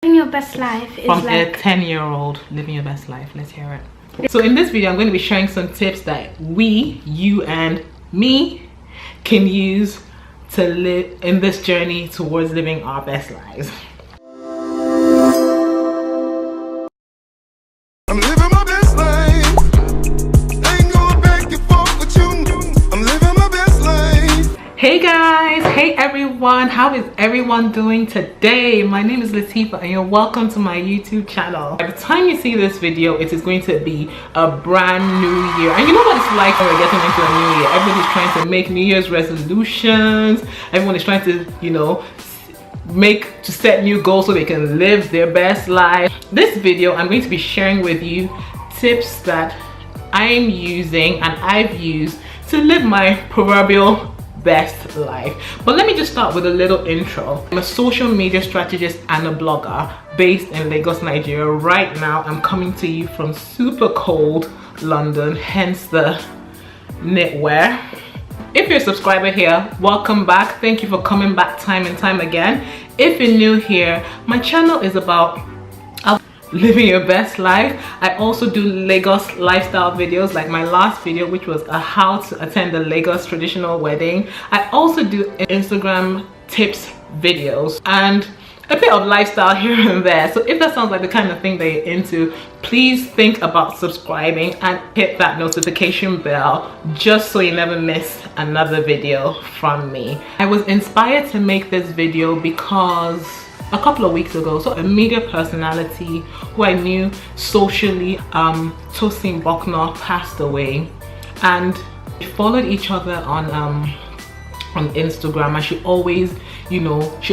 Living your best life is from like a 10-year-old living your best life. Let's hear it. So in this video, I'm going to be sharing some tips that we, you and me can use to live in this journey towards living our best lives. I'm living my best life. Ain't going back and forth with you. I'm living my best life. Hey guys, hey everyone, how is everyone doing today? My name is Latifah and you're welcome to my YouTube channel. By the time you see this video, it is going to be a brand new year. And you know what it's like when we're getting into a new year? Everybody's trying to make New Year's resolutions. Everyone is trying to, set new goals so they can live their best life. This video, I'm going to be sharing with you tips that I'm using and I've used to live my proverbial best life. But let me just start with a little intro. I'm a social media strategist and a blogger based in Lagos, Nigeria. Right now I'm coming to you from super cold London, hence the knitwear. If you're a subscriber here, welcome back. Thank you for coming back time and time again. If you're new here, my channel is about living your best life. I also do Lagos lifestyle videos, like my last video, which was a how to attend a Lagos traditional wedding. I also do Instagram tips videos and a bit of lifestyle here and there. So if that sounds like the kind of thing that you're into, please think about subscribing and hit that notification bell just so you never miss another video from me. I was inspired to make this video because a couple of weeks ago, so a media personality who I knew socially, Tosin Bokno, passed away, and we followed each other on Instagram, and she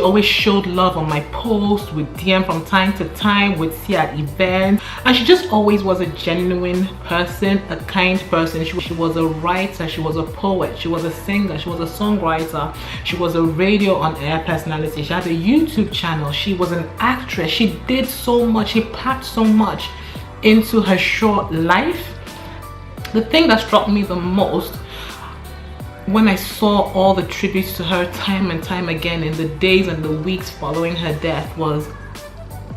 always showed love on my posts, with DM from time to time, would see at events, and she just always was a genuine person, a kind person. She was a writer, she was a poet, she was a singer, she was a songwriter, she was a radio on air personality, she had a YouTube channel, she was an actress. She did so much, she packed so much into her short life. The thing that struck me the most when I saw all the tributes to her time and time again in the days and the weeks following her death was,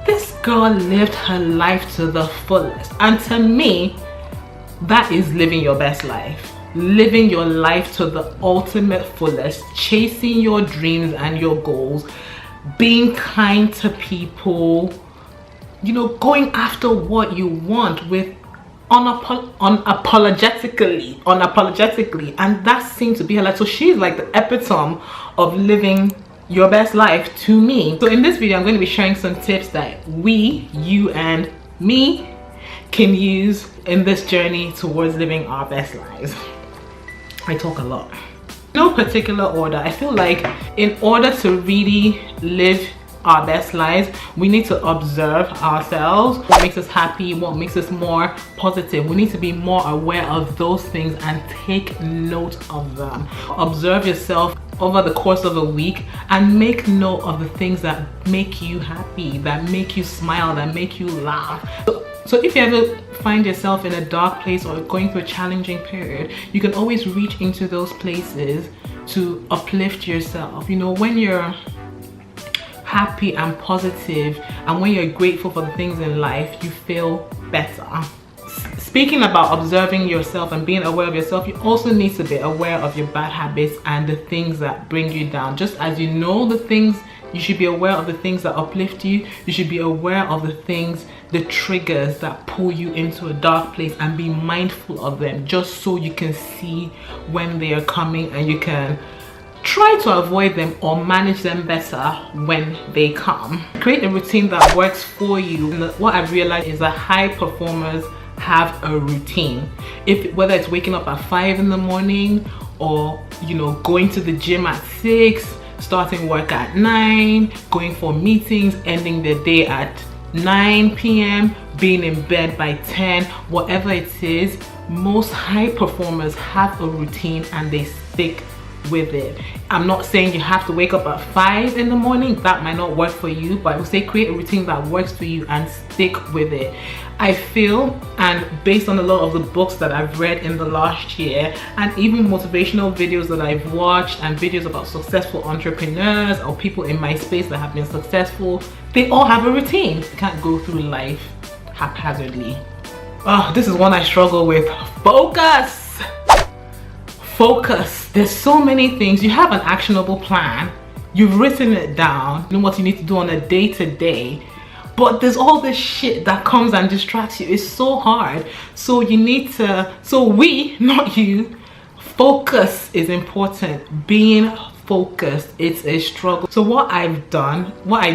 this girl lived her life to the fullest. And to me, that is living your best life. Living your life to the ultimate fullest, chasing your dreams and your goals, being kind to people, going after what you want with unapologetically, and that seems to be her life. So she's like the epitome of living your best life to me. So in this video, I'm going to be sharing some tips that we, you and me can use in this journey towards living our best lives. I talk a lot. No particular order. I feel like in order to really live our best lives, we need to observe ourselves. What makes us happy, what makes us more positive. We need to be more aware of those things and take note of them. Observe yourself over the course of a week and make note of the things that make you happy, that make you smile, that make you laugh. So if you ever find yourself in a dark place or going through a challenging period, you can always reach into those places to uplift yourself. When you're happy and positive, and when you're grateful for the things in life, you feel better. Speaking about observing yourself and being aware of yourself, you also need to be aware of your bad habits and the things that bring you down. Just as you know the things, you should be aware of the things that uplift you. You should be aware of the things, the triggers that pull you into a dark place, and be mindful of them, just so you can see when they are coming and you can try to avoid them or manage them better when they come. Create a routine that works for you. And what I've realized is that high performers have a routine. Whether it's waking up at 5 in the morning, or going to the gym at 6, starting work at 9, going for meetings, ending the day at 9 p.m, being in bed by 10, whatever it is, most high performers have a routine and they stick with it. I'm not saying you have to wake up at 5 in the morning. That might not work for you, but I would say create a routine that works for you and stick with it. I feel, and based on a lot of the books that I've read in the last year, and even motivational videos that I've watched and videos about successful entrepreneurs or people in my space that have been successful, they all have a routine. You can't go through life haphazardly. Oh, this is one I struggle with. Focus. Focus. There's so many things. You have an actionable plan. You've written it down. You know what you need to do on a day-to-day. But there's all this shit that comes and distracts you. It's so hard. So you need to, not you, focus is important. Being focused, it's a struggle. So what I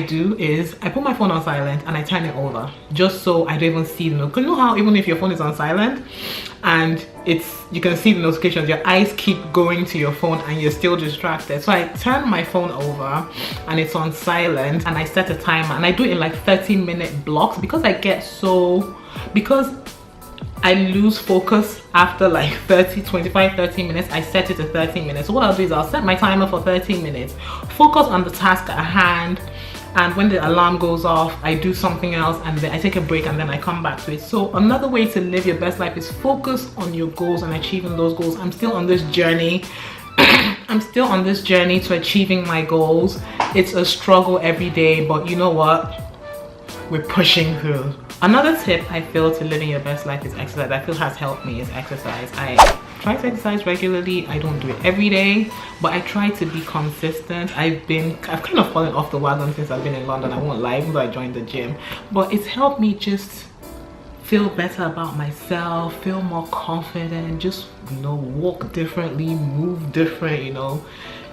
do is I put my phone on silent and I turn it over just so I don't even see the notification. You know how even if your phone is on silent and you can see the notifications, your eyes keep going to your phone and you're still distracted. So I turn my phone over and it's on silent and I set a timer and I do it in like 30-minute blocks because I lose focus after like 30 minutes. I set it to 30 minutes. So what I'll do is I'll set my timer for 30 minutes, focus on the task at hand, and when the alarm goes off, I do something else and then I take a break and then I come back to it. So another way to live your best life is focus on your goals and achieving those goals. I'm still on this journey. I'm still on this journey to achieving my goals. It's a struggle every day, but you know what? We're pushing through. Another tip I feel to living your best life is exercise. I feel has helped me is exercise. I try to exercise regularly. I don't do it every day, but I try to be consistent. I've kind of fallen off the wagon since I've been in London. I won't lie, even though I joined the gym, but it's helped me just feel better about myself, feel more confident, just, you know, walk differently, move different, you know,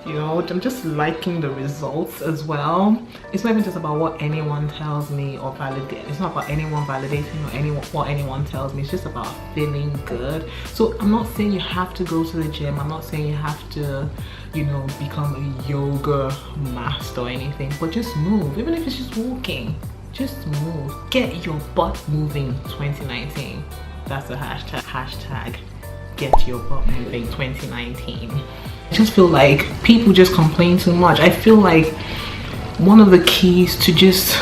I'm just liking the results as well. It's not even just about what anyone tells me or validate. It's not about anyone validating or what anyone tells me. It's just about feeling good. So I'm not saying you have to go to the gym. I'm not saying you have to, you know, become a yoga master or anything, but just move. Even if it's just walking, just move. Get your butt moving 2019. That's the hashtag. Get your butt moving 2019. I just feel like people just complain too much. I feel like one of the keys to just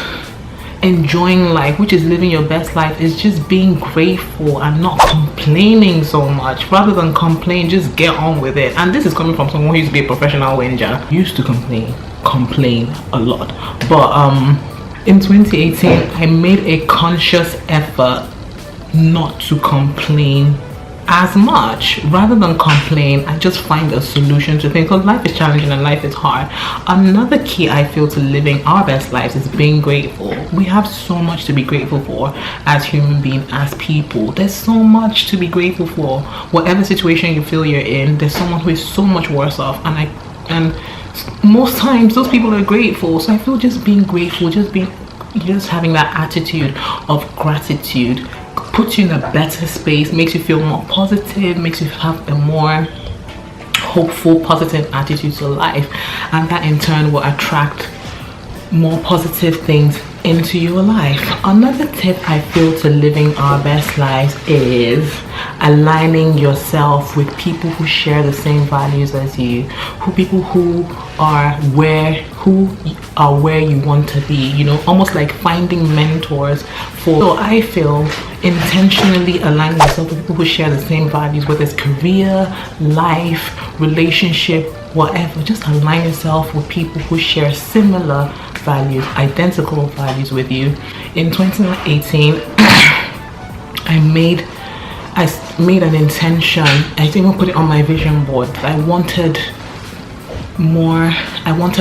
enjoying life, which is living your best life, is just being grateful and not complaining so much. Rather than complain, just get on with it. And this is coming from someone who used to be a professional whinger. Used to complain a lot. But in 2018, I made a conscious effort not to complain as much. Rather than complain, I just find a solution to things, because life is challenging and life is hard. Another key I feel to living our best lives is being grateful. We have so much to be grateful for as human beings, as people. There's so much to be grateful for. Whatever situation you feel you're in, there's someone who is so much worse off, and most times those people are grateful. So I feel just being grateful, just having that attitude of gratitude puts you in a better space, makes you feel more positive, makes you have a more hopeful, positive attitude to life, and that in turn will attract more positive things into your life. Another tip I feel to living our best lives is aligning yourself with people who share the same values as you, people who are where you want to be, you know, almost like finding mentors so I feel intentionally aligning yourself with people who share the same values, whether it's career, life, relationship, whatever. Just align yourself with people who share similar values, identical values with you. In 2018, I made an intention. I even put it on my vision board. I wanted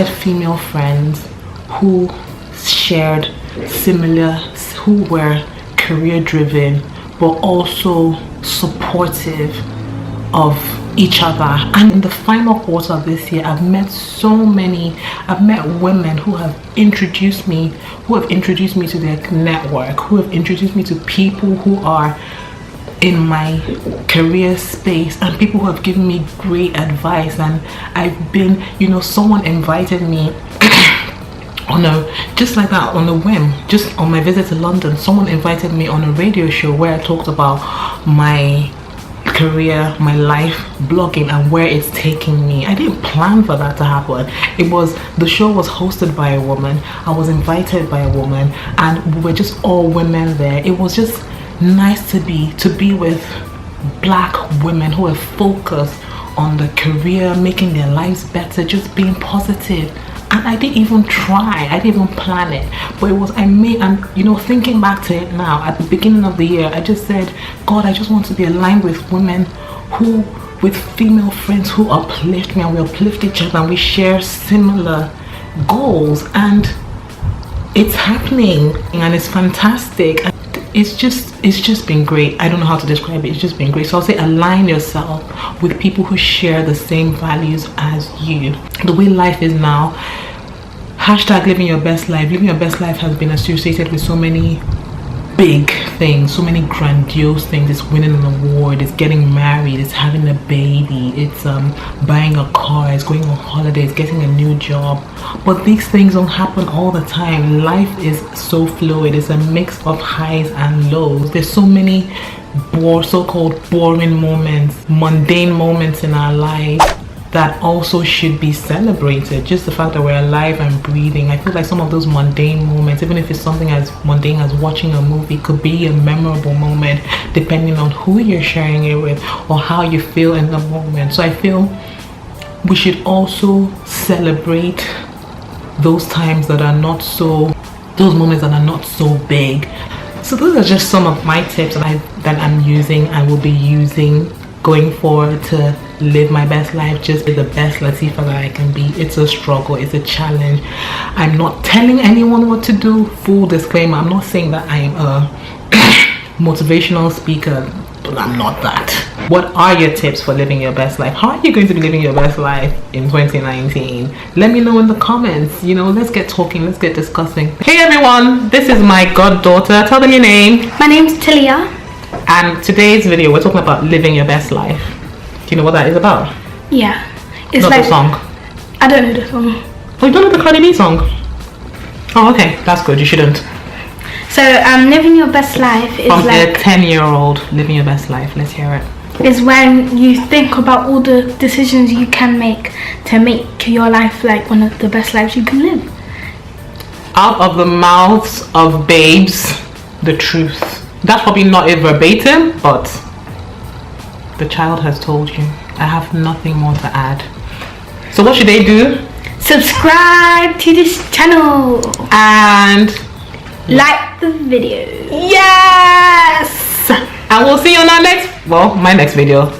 female friends who shared similar, who were career driven but also supportive of each other. And in the final quarter of this year, I've met women who have introduced me to their network, who have introduced me to people who are in my career space, and people who have given me great advice. And I've been, you know, someone invited me just like that, on a whim, just on my visit to London, someone invited me on a radio show where I talked about my career, my life, blogging, and where it's taking me. I didn't plan for that to happen. The show was hosted by a woman, I was invited by a woman, and we were just all women there. It was just nice to be with black women who are focused on the career, making their lives better, just being positive. And I didn't even try, I didn't even plan it, but and thinking back to it now, at the beginning of the year, I just said, God, I just want to be aligned with women with female friends who uplift me, and we uplift each other, and we share similar goals, and it's happening, and it's fantastic. It's just been great. I don't know how to describe it. It's just been great. So I'll say align yourself with people who share the same values as you. The way life is now, hashtag living your best life. Living your best life has been associated with so many big things, so many grandiose things. It's winning an award, it's getting married, it's having a baby, it's buying a car, it's going on holidays, getting a new job. But these things don't happen all the time. Life is so fluid. It's a mix of highs and lows. There's so many so-called boring moments, mundane moments in our lives that also should be celebrated. Just the fact that we're alive and breathing. I feel like some of those mundane moments, even if it's something as mundane as watching a movie, could be a memorable moment depending on who you're sharing it with or how you feel in the moment. So I feel we should also celebrate those times that are not so, those moments that are not so big. So those are just some of my tips that I'm using and will be using going forward to live my best life, just be the best Latifah that I can be. It's a struggle, it's a challenge. I'm not telling anyone what to do. Full disclaimer, I'm not saying that I am a motivational speaker, but I'm not that. What are your tips for living your best life? How are you going to be living your best life in 2019? Let me know in the comments. Let's get talking, let's get discussing. Hey everyone, this is my goddaughter. Tell them your name. My name's Talia. And today's video, we're talking about living your best life. Do you know what that is about? Yeah. It's not like the song. I don't know the song. Oh, you don't know the Cardi B song? Oh, okay. That's good. You shouldn't. So, living your best life is From like a 10-year-old living your best life. Let's hear it. Is when you think about all the decisions you can make to make your life like one of the best lives you can live. Out of the mouths of babes, the truth. That's probably not it verbatim, but the child has told you. I have nothing more to add. So what should they do? Subscribe to this channel and like the video. Yes! And we'll see you on our my next video.